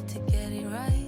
to get it right.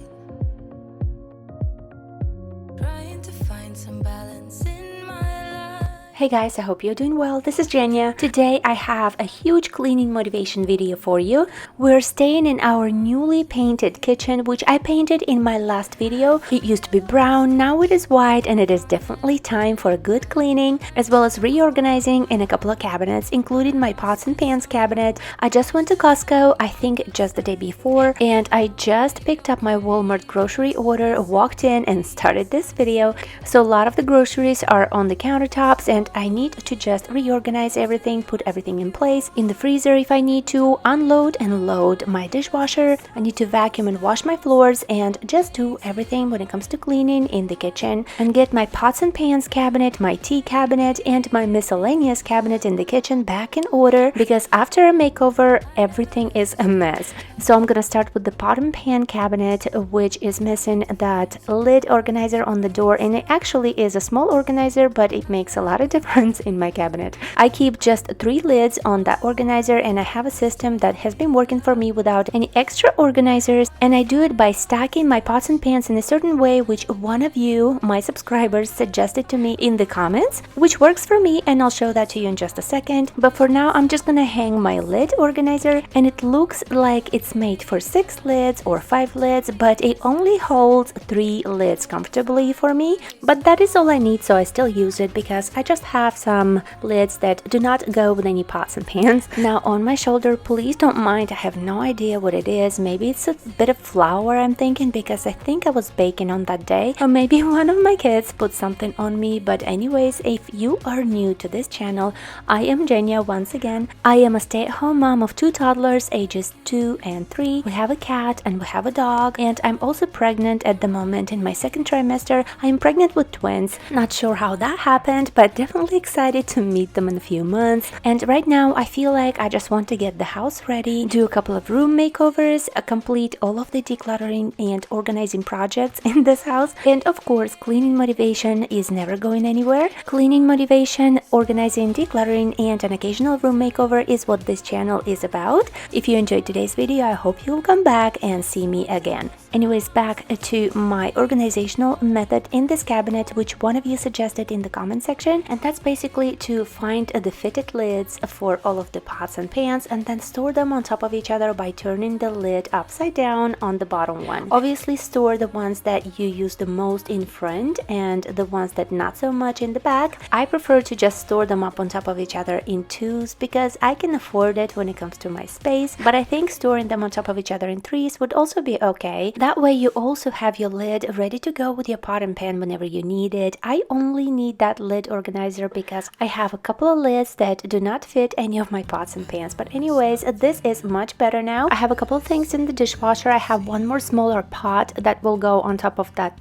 Trying to find some balance in my life. Hey guys, I hope you're doing well. This is Jenya. Today I have a huge cleaning motivation video for you. We're staying in our newly painted kitchen, which I painted in my last video. It used to be brown, now it is white, and it is definitely time for a good cleaning, as well as reorganizing in a couple of cabinets, including my pots and pans cabinet. I just went to Costco, I think just the day before, and I just picked up my Walmart grocery order, walked in and started this video. So a lot of the groceries are on the countertops, and I need to just reorganize everything, put everything in place in the freezer if I need to, unload and load my dishwasher. I need to vacuum and wash my floors and just do everything when it comes to cleaning in the kitchen, and get my pots and pans cabinet, my tea cabinet, and my miscellaneous cabinet in the kitchen back in order, because after a makeover everything is a mess. So I'm gonna start with the pot and pan cabinet, which is missing that lid organizer on the door, and it actually is a small organizer, but it makes a lot of difference in my cabinet. I keep just 3 lids on that organizer, and I have a system that has been working for me without any extra organizers, and I do it by stacking my pots and pans in a certain way, which one of you, my subscribers, suggested to me in the comments, which works for me, and I'll show that to you in just a second. But for now I'm just gonna hang my lid organizer, and it looks like it's made for 6 lids or 5 lids, but it only holds 3 lids comfortably for me. But that is all I need, so I still use it because I just have some lids that do not go with any pots and pans. Now on my shoulder, please don't mind, I have no idea what it is. Maybe it's a bit of flour, I'm thinking, because I think I was baking on that day, or maybe one of my kids put something on me. But anyways, if you are new to this channel, I am Jenya once again. I am a stay-at-home mom of 2 toddlers ages 2 and 3. We have a cat and we have a dog, and I'm also pregnant at the moment in my 2nd trimester. I am pregnant with twins. Not sure how that happened, but definitely excited to meet them in a few months. And right now I feel like I just want to get the house ready, do a couple of room makeovers, complete all of the decluttering and organizing projects in this house. And of course, cleaning motivation is never going anywhere. Cleaning motivation, organizing, decluttering, and an occasional room makeover is what this channel is about. If you enjoyed today's video, I hope you'll come back and see me again. Anyways, back to my organizational method in this cabinet, which one of you suggested in the comment section, and that's basically to find the fitted lids for all of the pots and pans and then store them on top of each other by turning the lid upside down on the bottom one. Obviously store the ones that you use the most in front and the ones that not so much in the back. I prefer to just store them up on top of each other in 2s because I can afford it when it comes to my space, but I think storing them on top of each other in 3s would also be okay. That way you also have your lid ready to go with your pot and pan whenever you need it. I only need that lid organizer because I have a couple of lids that do not fit any of my pots and pans. But anyways, this is much better now. I have a couple of things in the dishwasher. I have one more smaller pot that will go on top of that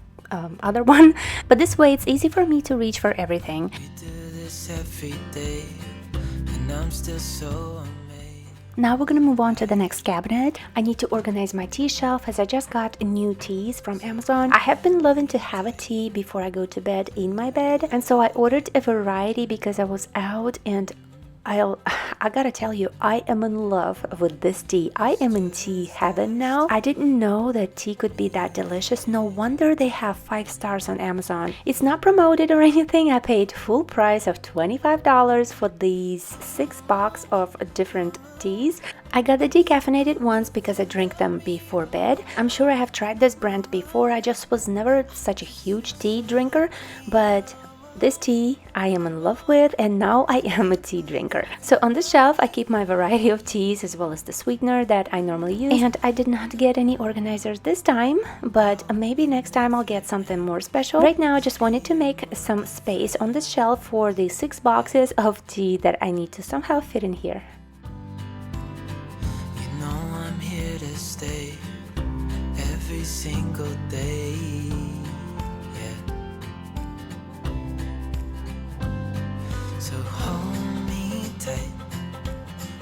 other one, but this way it's easy for me to reach for everything. We do this every day, and I'm still so amazed. Now we're gonna move on to the next cabinet. I need to organize my tea shelf as I just got new teas from Amazon. I have been loving to have a tea before I go to bed in my bed, and so I ordered a variety because I was out, and I gotta tell you, I am in love with this tea. I am in tea heaven now. I didn't know that tea could be that delicious. No wonder they have 5 stars on Amazon. It's not promoted or anything. I paid full price of $25 for these 6 boxes of different teas. I got the decaffeinated ones because I drink them before bed. I'm sure I have tried this brand before. I just was never such a huge tea drinker, but this tea I am in love with, and now I am a tea drinker. So on the shelf I keep my variety of teas as well as the sweetener that I normally use, and I did not get any organizers this time, but maybe next time I'll get something more special. Right now I just wanted to make some space on the shelf for the 6 boxes of tea that I need to somehow fit in here. You know I'm here to stay every single day. So hold me tight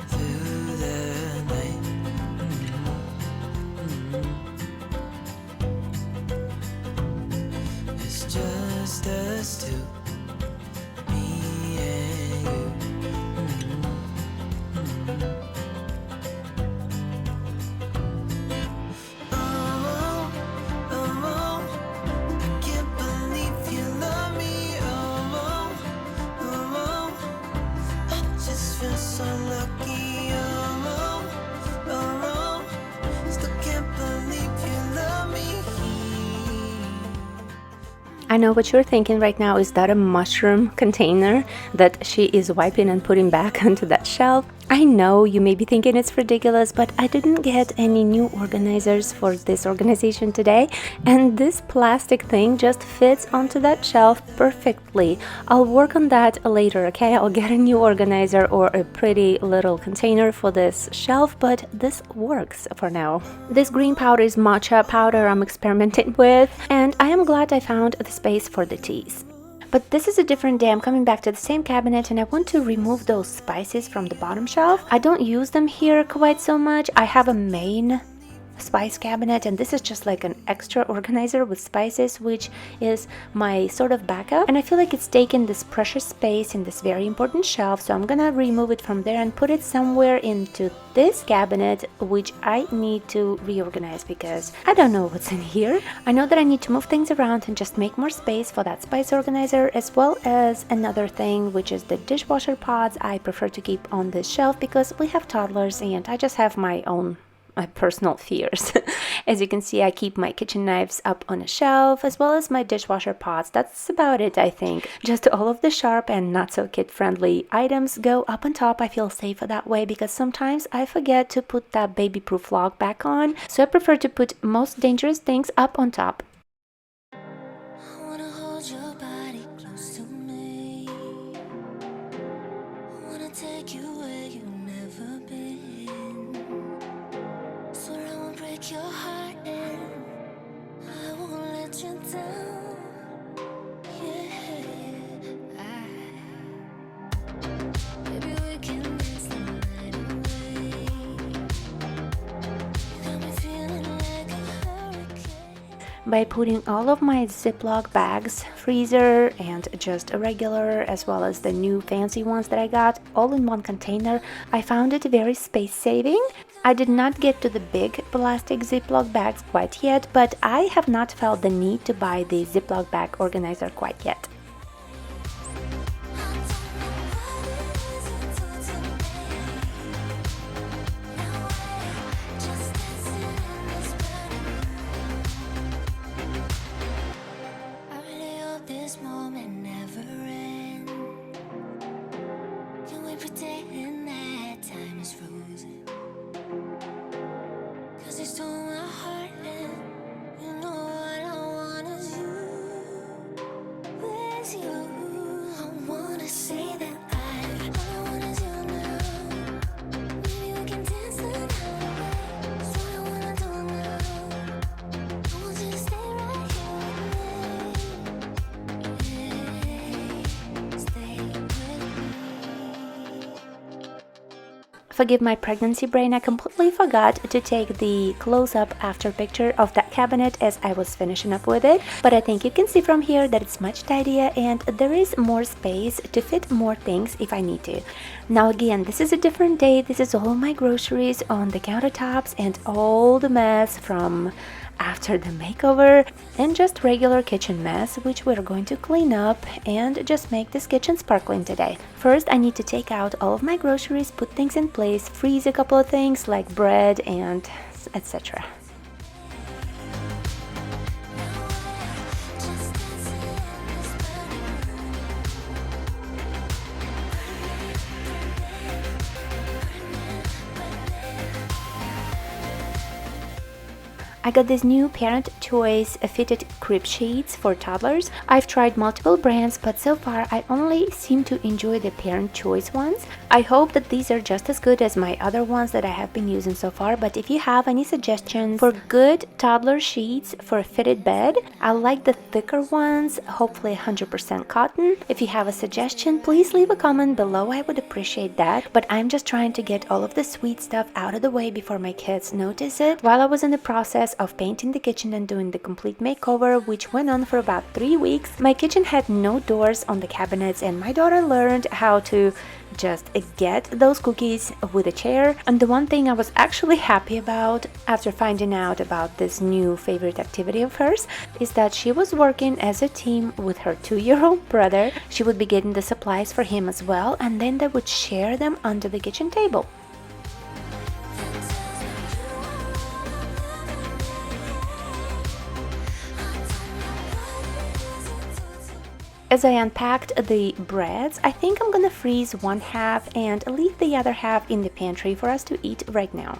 through the night. It's just us two, me and you. Oh, I know what you're thinking right now. Is that a mushroom container that she is wiping and putting back onto that shelf? I know you may be thinking it's ridiculous, but I didn't get any new organizers for this organization today, and this plastic thing just fits onto that shelf perfectly. I'll work on that later, okay? I'll get a new organizer or a pretty little container for this shelf, but this works for now. This green powder is matcha powder I'm experimenting with, and I am glad I found the space for the teas. But this is a different day. I'm coming back to the same cabinet and I want to remove those spices from the bottom shelf. I don't use them here quite so much. I have a main spice cabinet, and this is just like an extra organizer with spices, which is my sort of backup, and I feel like it's taken this precious space in this very important shelf, so I'm gonna remove it from there and put it somewhere into this cabinet, which I need to reorganize because I don't know what's in here. I know that I need to move things around and just make more space for that spice organizer, as well as another thing, which is the dishwasher pods. I prefer to keep on this shelf because we have toddlers and I just have my own personal fears. As you can see, I keep my kitchen knives up on a shelf, as well as my dishwasher pots. That's about it, I think. Just all of the sharp and not so kid-friendly items go up on top. I feel safer that way because sometimes I forget to put that baby-proof lock back on, so I prefer to put most dangerous things up on top. I wanna hold your body close to me. I wanna take you where you've never been. Swear I won't break your heart and I won't let you down. Yeah, maybe we can dance the night away. You got me feeling like a hurricane. By putting all of my Ziploc bags, freezer and just a regular, as well as the new fancy ones that I got, all in one container, I found it very space saving. I did not get to the big plastic Ziploc bags quite yet, but I have not felt the need to buy the Ziploc bag organizer quite yet. Forgive my pregnancy brain, I completely forgot to take the close-up after picture of that cabinet as I was finishing up with it, but I think you can see from here that it's much tidier and there is more space to fit more things if I need to. Now again, this is a different day. This is all my groceries on the countertops and all the mess from after the makeover and just regular kitchen mess, which we're going to clean up and just make this kitchen sparkling today. First, I need to take out all of my groceries, put things in place, freeze a couple of things like bread and etc. I got these new Parent Choice fitted crib sheets for toddlers. I've tried multiple brands, but so far I only seem to enjoy the Parent Choice ones. I hope that these are just as good as my other ones that I have been using so far, but if you have any suggestions for good toddler sheets for a fitted bed, I like the thicker ones, hopefully 100% cotton. If you have a suggestion, please leave a comment below. I would appreciate that, but I'm just trying to get all of the sweet stuff out of the way before my kids notice it. While I was in the process of painting the kitchen and doing the complete makeover, which went on for about 3 weeks, my kitchen had no doors on the cabinets and my daughter learned how to just get those cookies with a chair. And the one thing I was actually happy about after finding out about this new favorite activity of hers is that she was working as a team with her 2-year-old brother. She would be getting the supplies for him as well, and then they would share them under the kitchen table. As I unpacked the breads, I think I'm gonna freeze one half and leave the other half in the pantry for us to eat right now.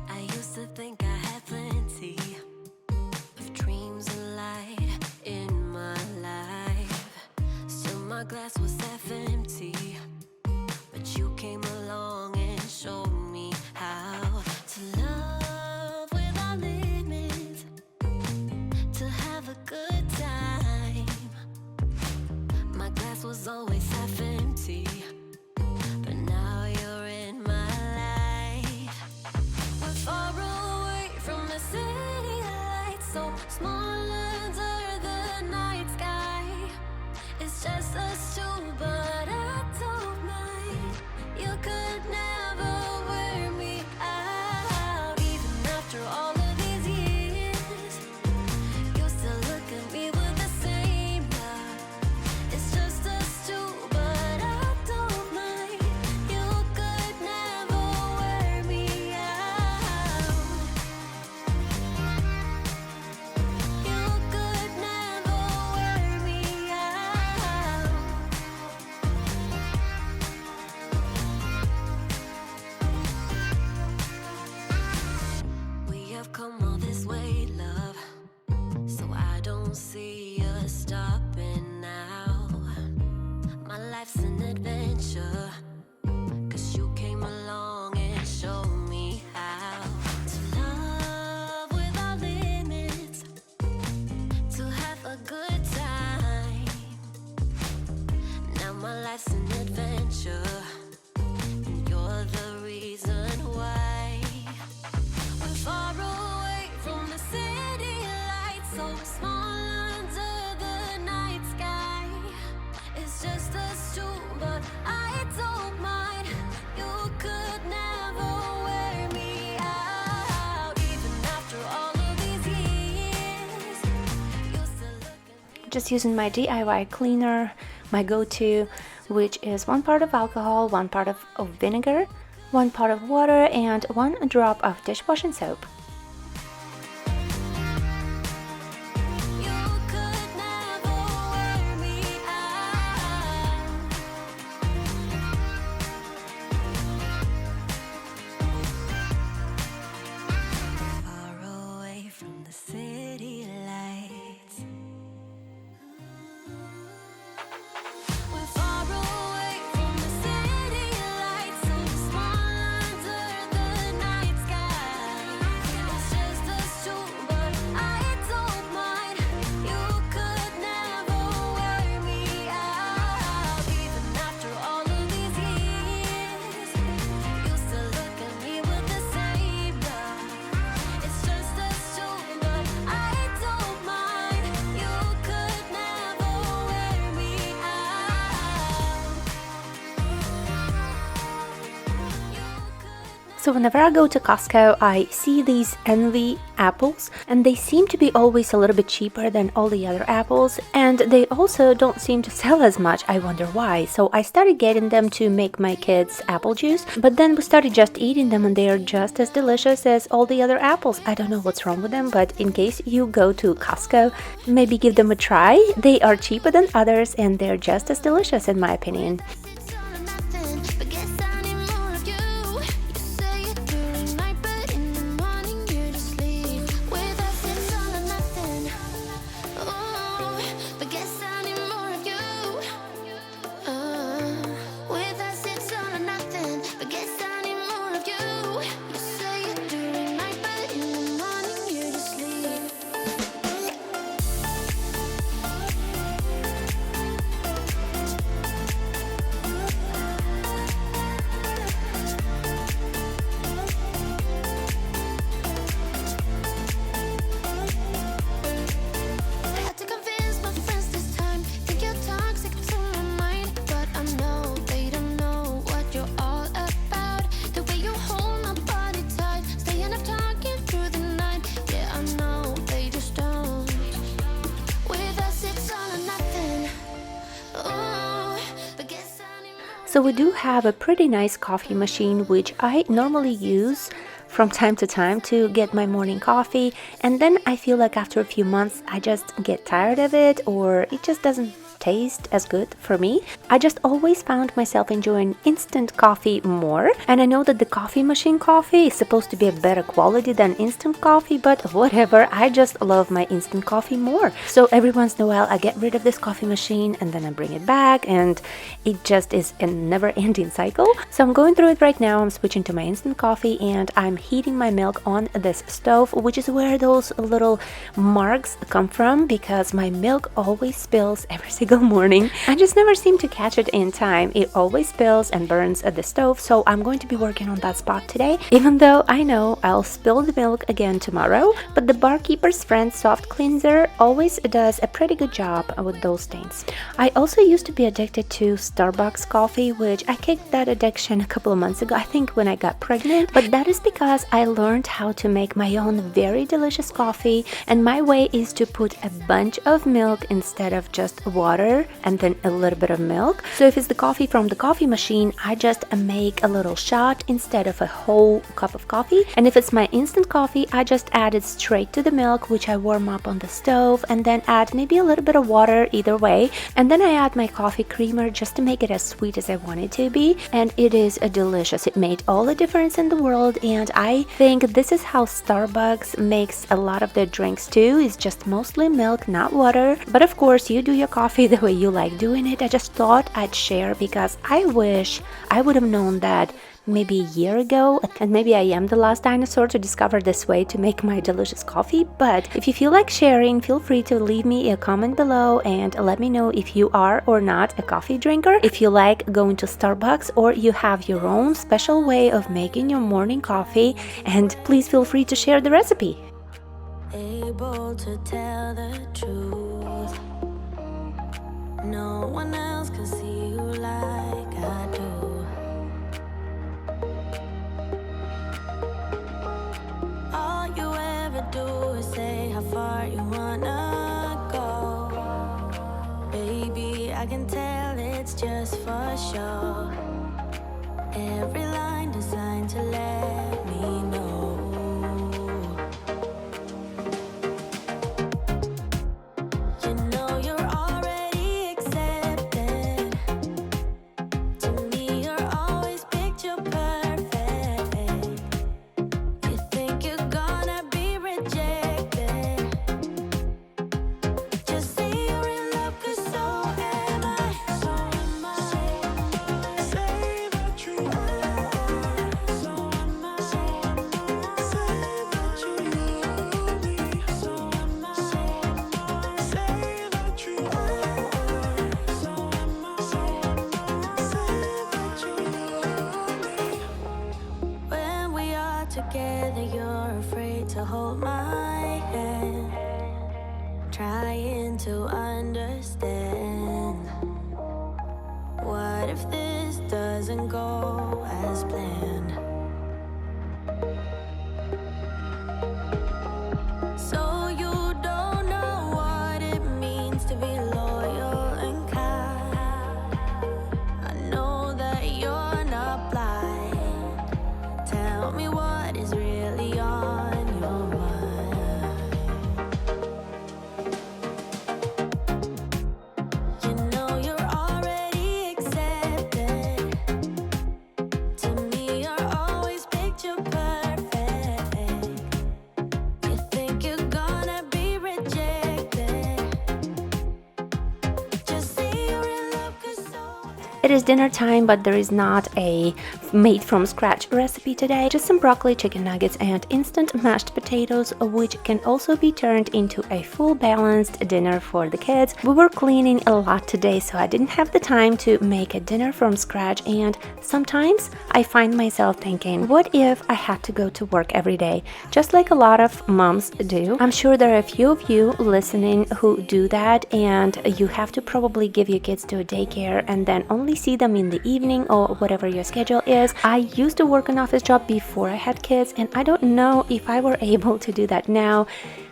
I used to think I had plenty of dreams and light in my life. Still my glass was half empty, but you came along and showed me how to love without limits, to have a good time. My glass was always half empty, but now you're in my life. We're far away from the city lights, so small under the night sky. It's just us two, but I don't mind. You could never wear me out, even after all of these years. You still look at me with the same love. It's just us two, but I don't mind. You could never wear me out. You could never wear me out. We have come all this way, love, so I don't see us stopping now. My life's an adventure, 'cause you came along and showed me how to love without limits, to have a good time. Now my life's an adventure, and you're the reason why. We're far away from the city lights, so small under the night sky. It's just us two, but I don't mind. You could never wear me out, even after all of these years. You still look at me. Just using my DIY cleaner, my go-to, which is 1 part of alcohol, 1 part of vinegar, 1 part of water, and 1 drop of dishwashing soap. You could never wear me out. Far away from the city lights. We're far away from the city lights, so small under the night sky. It's just us two, but I don't mind. You could never wear me out, even after all of these years. You still look at me with the same love. It's just us two, but I don't mind. You could never wear me out. So whenever I go to Costco, I see these envy apples, and they seem to be always a little bit cheaper than all the other apples, and they also don't seem to sell as much. I wonder why. So I started getting them to make my kids apple juice, but then we started just eating them, and they are just as delicious as all the other apples. I don't know what's wrong with them, but in case you go to Costco, maybe give them a try. They are cheaper than others, and they're just as delicious in my opinion. So we do have a pretty nice coffee machine, which I normally use from time to time to get my morning coffee, and then I feel like after a few months I just get tired of it, or it just doesn't taste as good for me. I just always found myself enjoying instant coffee more, and I know that the coffee machine coffee is supposed to be a better quality than instant coffee, but whatever, I just love my instant coffee more. So every once in a while I get rid of this coffee machine and then I bring it back, and it just is a never-ending cycle. So I'm going through it right now. I'm switching to my instant coffee and I'm heating my milk on this stove, which is where those little marks come from, because my milk always spills every single morning. I just never seem to catch it in time. It always spills and burns at the stove, so I'm going to be working on that spot today, even though I know I'll spill the milk again tomorrow. But the Barkeeper's Friend soft cleanser always does a pretty good job with those stains. I also used to be addicted to Starbucks coffee, which I kicked that addiction a couple of months ago, I think when I got pregnant, but that is because I learned how to make my own very delicious coffee, and my way is to put a bunch of milk instead of just water and then a little bit of milk. So if it's the coffee from the coffee machine, I just make a little shot instead of a whole cup of coffee, and if it's my instant coffee, I just add it straight to the milk, which I warm up on the stove, and then add maybe a little bit of water either way, and then I add my coffee creamer just to make it as sweet as I want it to be, and it is delicious. It made all the difference in the world, and I think this is how Starbucks makes a lot of their drinks too. It's just mostly milk, not water, but of course you do your coffee the way you like doing it. I just thought I'd share because I wish I would have known that maybe a year ago, and maybe I am the last dinosaur to discover this way to make my delicious coffee. But if you feel like sharing, feel free to leave me a comment below and let me know if you are or not a coffee drinker, if you like going to Starbucks, or you have your own special way of making your morning coffee, and please feel free to share the recipe. Able to tell the truth. No one else can see you like I do. All you ever do is say how far you wanna go. Baby, I can tell it's just for show. Every line designed to let me know. You know you're already accepted. To me, you're always picture perfect. You think you're gonna be rejected. Just say you're in love, 'cause so am I. So am I. Say that you are. So am I. Say that you love me. So am I. Say that you are. So am I. Say that you love me. When we are together, you're afraid to hold my hand, trying to understand. What if this doesn't go as planned? So you don't know what it means to be loyal and kind. I know that you're not blind. Tell me what is really on your mind. You know you're already accepted. To me, you're always picture perfect. You think you're gonna be rejected. Just say you're in love, 'cause so. It is dinner time, but there is not a made from scratch recipe today. Just some broccoli, chicken nuggets, and instant mashed potatoes, which can also be turned into a full balanced dinner for the kids. We were cleaning a lot today, so I didn't have the time to make a dinner from scratch, and sometimes I find myself thinking, what if I had to go to work every day, just like a lot of moms do? I'm sure there are a few of you listening who do that, and you have to probably give your kids to a daycare and then only see them in the evening or whatever your schedule is. I used to work an office job before I had kids, and I don't know if I were able to do that now.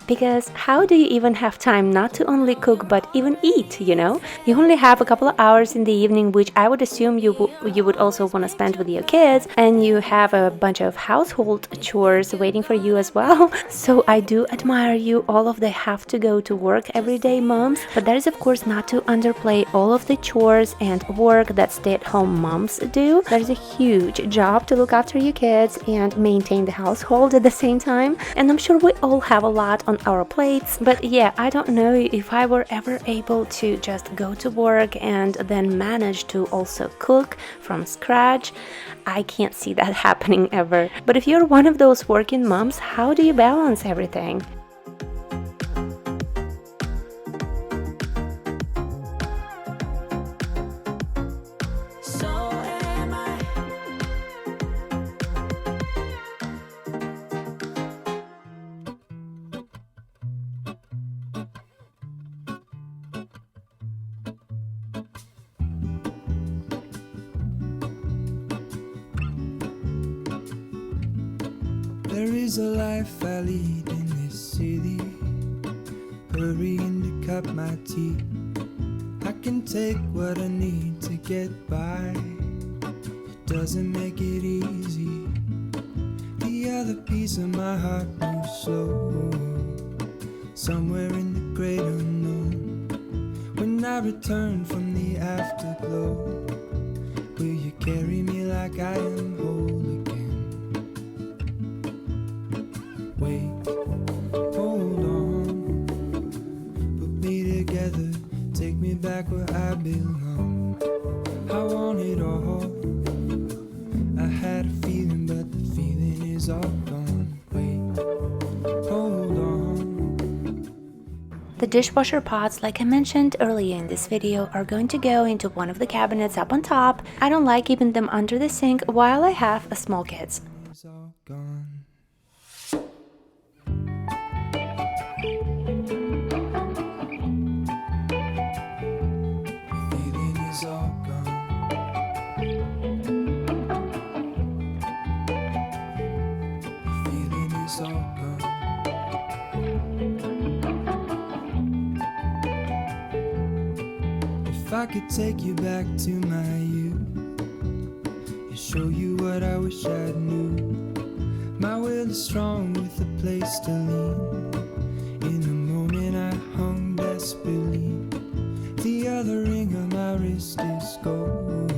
Because how do you even have time not to only cook but even eat, you know? You only have a couple of hours in the evening, which I would assume you would also want to spend with your kids, and you have a bunch of household chores waiting for you as well. So I do admire you, all of the have to go to work every day moms, but that is of course not to underplay all of the chores and work that stay-at-home moms do. That is a huge job to look after your kids and maintain the household at the same time, and I'm sure we all have a lot on our plates. But yeah, I don't know if I were ever able to just go to work and then manage to also cook from scratch. I can't see that happening ever. But if you're one of those working moms, how do you balance everything? So am I. There is a life I lead in this city, hurrying to cut my teeth. I can take what I need to get by. It doesn't make it easy. The other piece of my heart moves slow, somewhere in the great unknown. When I return from the afterglow, will you carry me like I am whole again? Wait, hold on, put me together, take me back where I belong. I want it all. I had a feeling, but the feeling is all gone. Wait, hold on. The dishwasher pots, like I mentioned earlier in this video, are going to go into one of the cabinets up on top. I don't like keeping them under the sink while I have small kids. It's all gone. Feeling is all gone. Feeling is all gone. If I could take you back to my youth and show you what I wish I knew. My will is strong with a place to lean. In a moment I hung desperately. The other ring on my wrist is gold,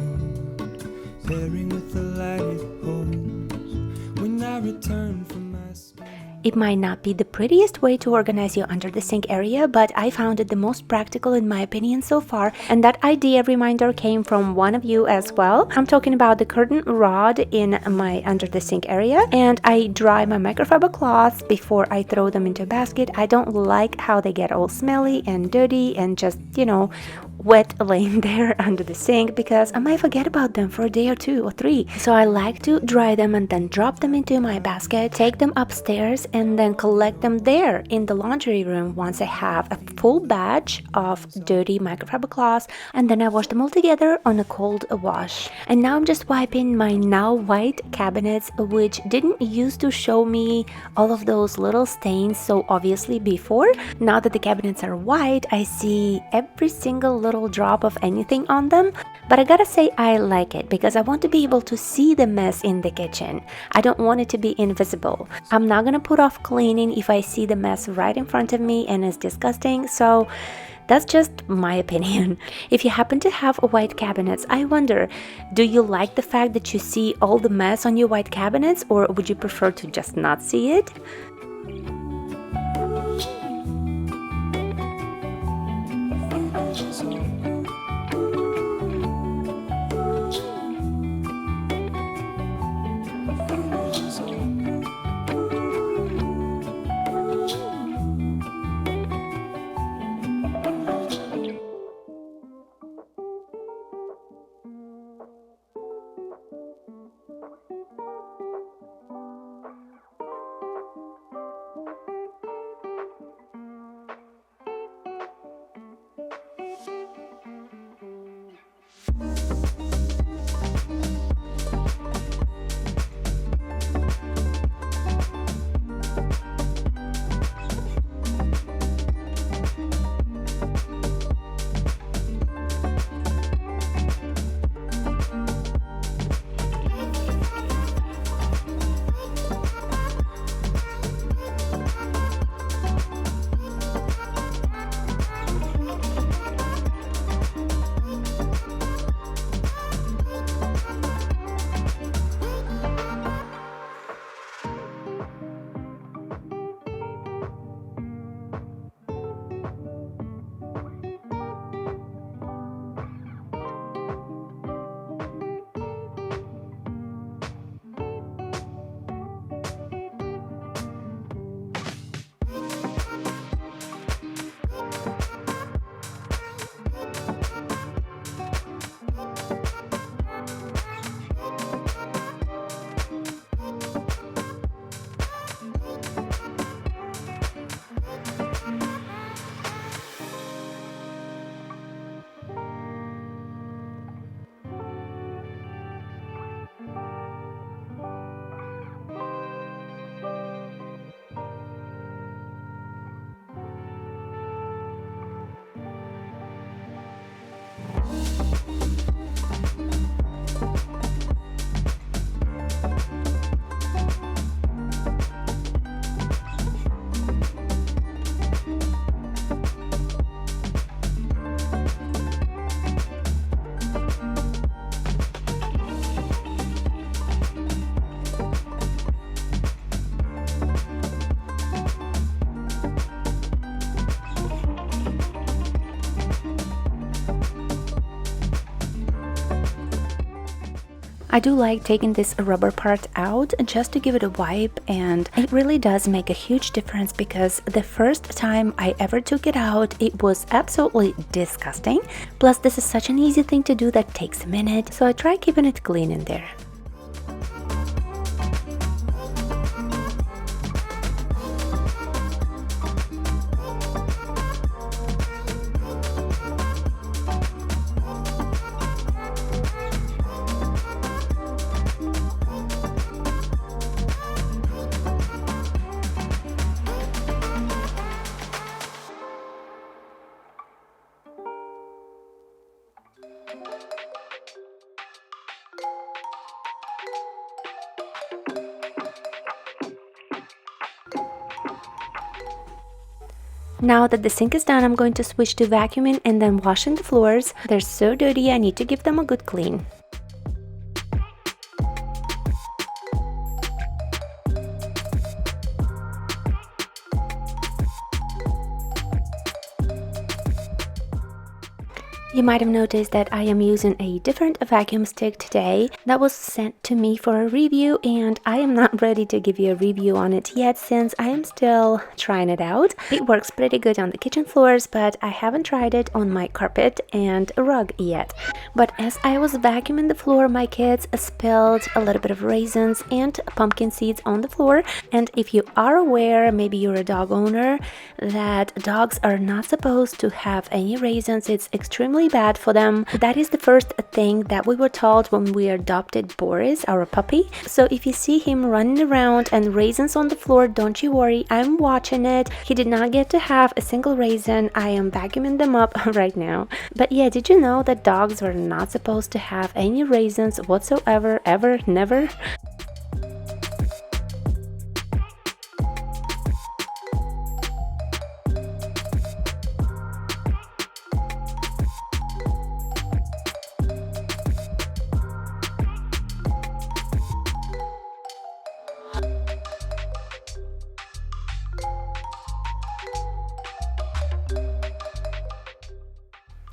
pairing with the light it holds. When I return from my skin. It might not be the prettiest way to organize your under the sink area, but I found it the most practical in my opinion so far, and that idea reminder came from one of you as well. I'm talking about the curtain rod in my under the sink area, and I dry my microfiber cloths before I throw them into a basket. I don't like how they get all smelly and dirty and just, you know, wet laying there under the sink, because I might forget about them for a day or 2 or 3. So I like to dry them and then drop them into my basket, take them upstairs, and then collect them there in the laundry room once I have a full batch of dirty microfiber cloths, and then I wash them all together on a cold wash. And now I'm just wiping my now white cabinets, which didn't used to show me all of those little stains so obviously before. Now that the cabinets are white, I see every single little drop of anything on them. But I gotta say I like it because I want to be able to see the mess in the kitchen. I don't want it to be invisible. I'm not gonna put off cleaning if I see the mess right in front of me and it's disgusting. So that's just my opinion. If you happen to have white cabinets, I wonder, do you like the fact that you see all the mess on your white cabinets, or would you prefer to just not see it? I do like taking this rubber part out just to give it a wipe, and it really does make a huge difference because the first time I ever took it out, it was absolutely disgusting. Plus, this is such an easy thing to do that takes a minute, so I try keeping it clean in there. Now that the sink is done, I'm going to switch to vacuuming and then washing the floors. They're so dirty, I need to give them a good clean. You might have noticed that I am using a different vacuum stick today that was sent to me for a review, and I am not ready to give you a review on it yet since I am still trying it out. It works pretty good on the kitchen floors, but I haven't tried it on my carpet and rug yet. But as I was vacuuming the floor, my kids spilled a little bit of raisins and pumpkin seeds on the floor. And if you are aware, maybe you're a dog owner, that dogs are not supposed to have any raisins. It's extremely bad for them. That is the first thing that we were told when we adopted Boris, our puppy. So if you see him running around and raisins on the floor, don't you worry, I'm watching it. He did not get to have a single raisin. I am vacuuming them up right now. But yeah, did you know that dogs are not supposed to have any raisins whatsoever, ever, never?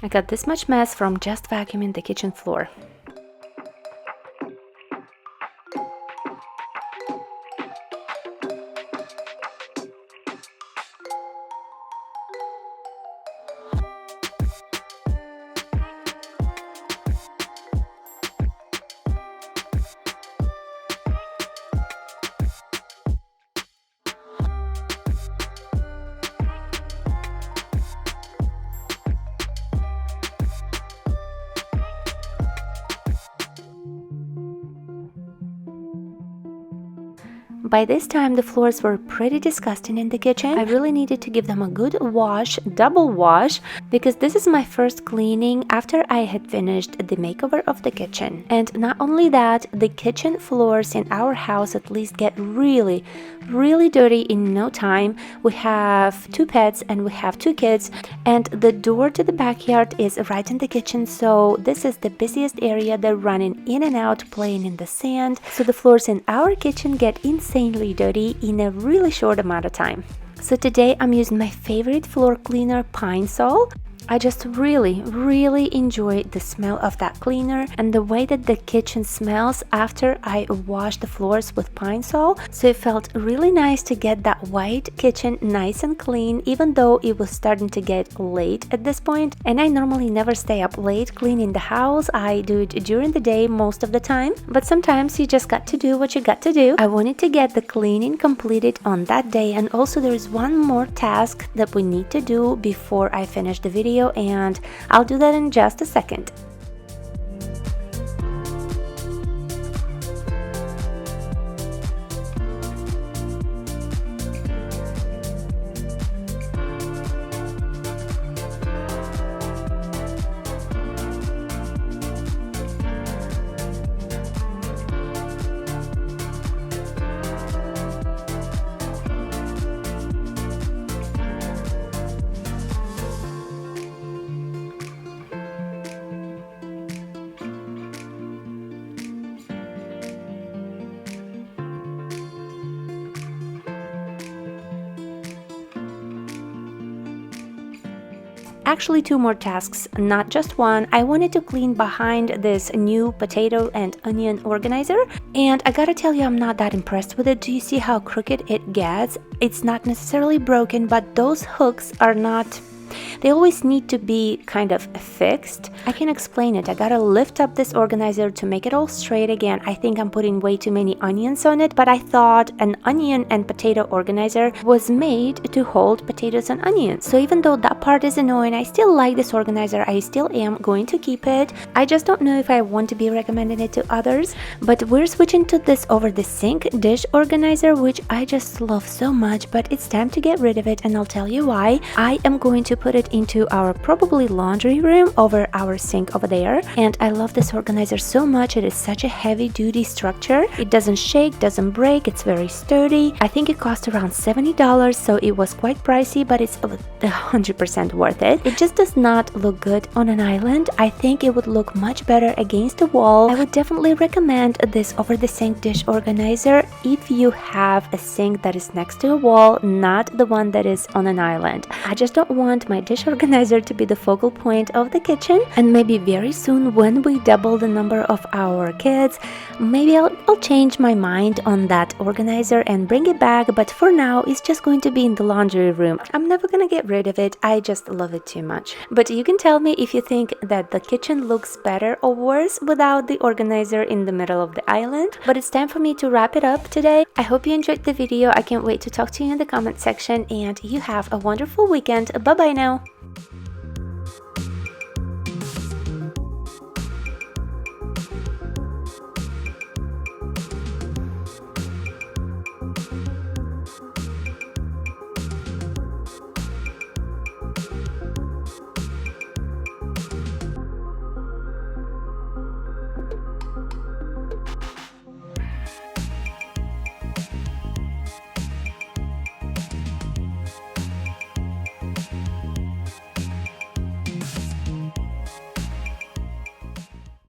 I got this much mess from just vacuuming the kitchen floor. By this time, the floors were pretty disgusting in the kitchen. I really needed to give them a good wash, double wash, because this is my first cleaning after I had finished the makeover of the kitchen. And not only that, the kitchen floors in our house at least get really, really dirty in no time. We have 2 pets and we have 2 kids, and the door to the backyard is right in the kitchen, so this is the busiest area. They're running in and out, playing in the sand, so the floors in our kitchen get insanely dirty in a really short amount of time. So today I'm using my favorite floor cleaner, Pine Sol. I just really enjoy the smell of that cleaner and the way that the kitchen smells after I wash the floors with Pine Sol. So it felt really nice to get that white kitchen nice and clean, even though it was starting to get late at this point. And I normally never stay up late cleaning the house. I do it during the day most of the time, but sometimes you just got to do what you got to do. I wanted to get the cleaning completed on that day, and also there is one more task that we need to do before I finish the video, and I'll do that in just a second. actually 2 more tasks, not just one. I wanted to clean behind this new potato and onion organizer, and I gotta tell you, I'm not that impressed with it. Do you see how crooked it gets? It's not necessarily broken, but those hooks are not... They always need to be kind of fixed. I can explain it. I gotta lift up this organizer to make it all straight again. I think I'm putting way too many onions on it, but I thought an onion and potato organizer was made to hold potatoes and onions. So even though that part is annoying, I still like this organizer. I still am going to keep it. I just don't know if I want to be recommending it to others. But we're switching to this over the sink dish organizer, which I just love so much, but it's time to get rid of it, and I'll tell you why. I am going to put it into our probably laundry room over our sink over there, and I love this organizer so much. It is such a heavy duty structure. It doesn't shake, doesn't break, it's very sturdy. I think it cost around $70, so it was quite pricey, but it's 100% worth it. It just does not look good on an island. I think it would look much better against a wall. I would definitely recommend this over the sink dish organizer if you have a sink that is next to a wall, not the one that is on an island. I just don't want my dish organizer to be the focal point of the kitchen, and maybe very soon when we double the number of our kids, maybe I'll change my mind on that organizer and bring it back, but for now it's just going to be in the laundry room. I'm never gonna get rid of it. I just love it too much. But you can tell me if you think that the kitchen looks better or worse without the organizer in the middle of the island. But it's time for me to wrap it up today. I hope you enjoyed the video. I can't wait to talk to you in the comment section, and you have a wonderful weekend. Bye bye now.